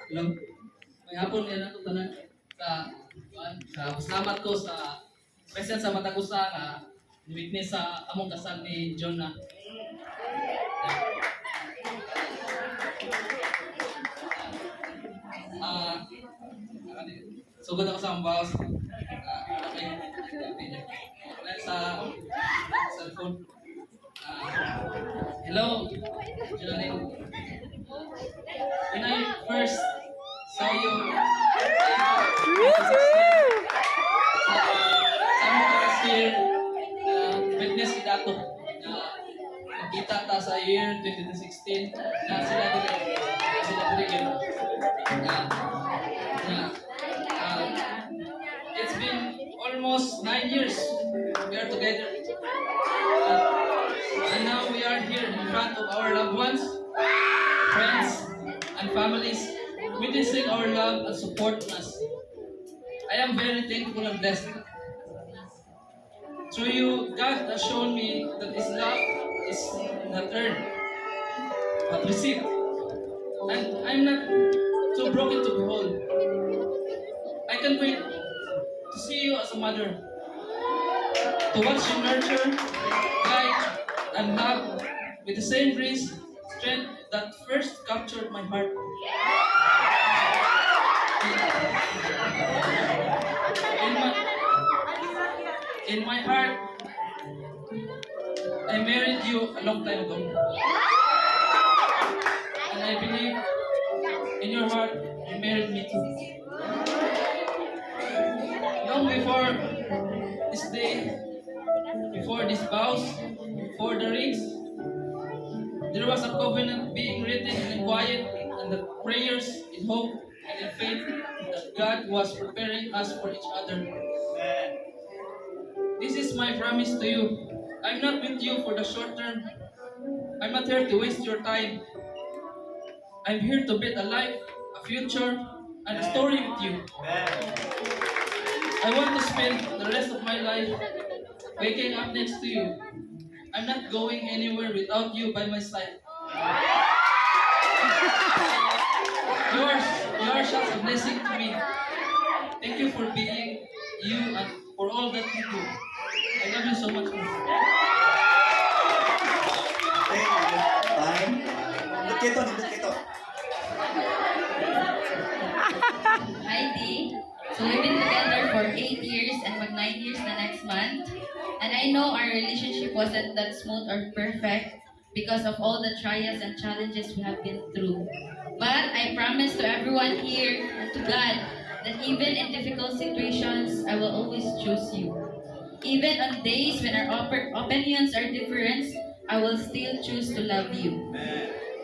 Hello? May hapon yan ako tanan sa salamat ko sa present sa mata ko sa witness sa among kasal ni John na ah sugod ako sa among boss. Okay. Sa cellphone. Hello, Jonalyn. When I first saw you, sama ko kasi witness kita to. Nakita ta sa year 2016 na sila dire it's been almost 9 years we are together. And now we are here in front of our loved ones, friends, and families, witnessing our love and support us. I am very thankful and blessed. Through you, God has shown me that His love is not earned, but received. And I'm not so broken to behold. I can't wait to see you as a mother, to watch you nurture, guide, and love with the same grace, strength that first captured my heart. In my heart, I married you a long time ago. And I believe in your heart, you married me too. Long before this day, before these vows, before the rings, there was a covenant being written in quiet and the prayers in hope and in faith that God was preparing us for each other. This is my promise to you. I'm not with you for the short term. I'm not here to waste your time. I'm here to build a life, a future, and a story with you. I want to spend the rest of my life waking up next to you. I'm not going anywhere without you by my side. You are such a blessing to me. Thank you for being you and for all that you do. I love you so much. Okay, time. Nindot kito. Heidi. So we've been together for 8 years and mag 9 years na next month. And I know our relationship wasn't that smooth or perfect because of all the trials and challenges we have been through. But I promise to everyone here and to God that even in difficult situations, I will always choose you. Even on days when our opinions are different, I will still choose to love you.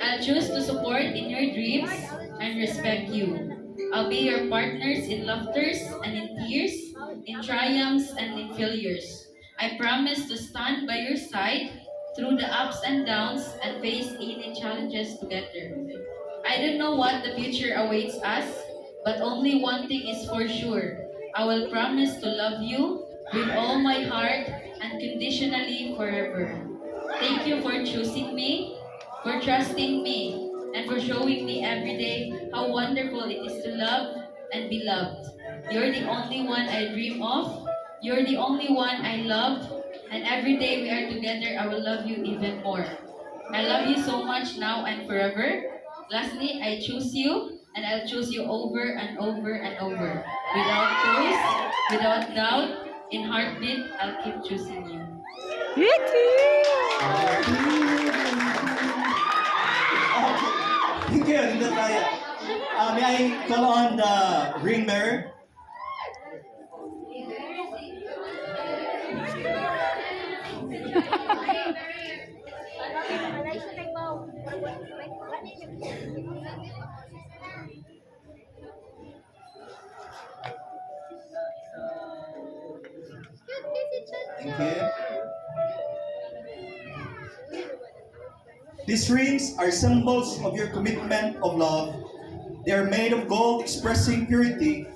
I'll choose to support in your dreams and respect you. I'll be your partners in laughters and in tears, in triumphs and in failures. I promise to stand by your side through the ups and downs and face any challenges together. I don't know what the future awaits us, but only one thing is for sure. I will promise to love you with all my heart and conditionally forever. Thank you for choosing me, for trusting me, and for showing me every day how wonderful it is to love and be loved. You're the only one I dream of. You're the only one I love. And every day we are together, I will love you even more. I love you so much now and forever. Lastly, I choose you, and I'll choose you over and over and over. Without choice, without doubt, in heartbeat, I'll keep choosing you. Thank you, nindot tayo. May I call on the ring bearer? Thank you. These rings are symbols of your commitment of love. They are made of gold expressing purity,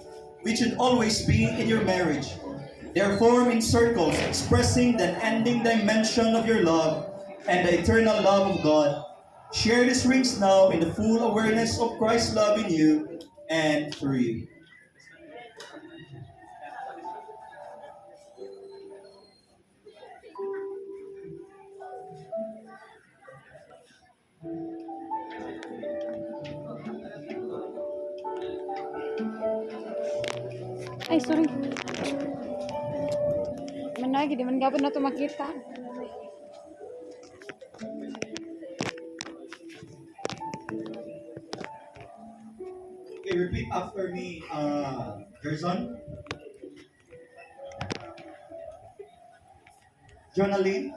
which should always be in your marriage. They are formed in circles expressing the ending dimension of your love and the eternal love of God. Share these rings now in the full awareness of Christ's love in you and through you. Ay, sorry. Managi, di man gabon na ito makita. Okay, repeat after me, Gerson. Jonaline,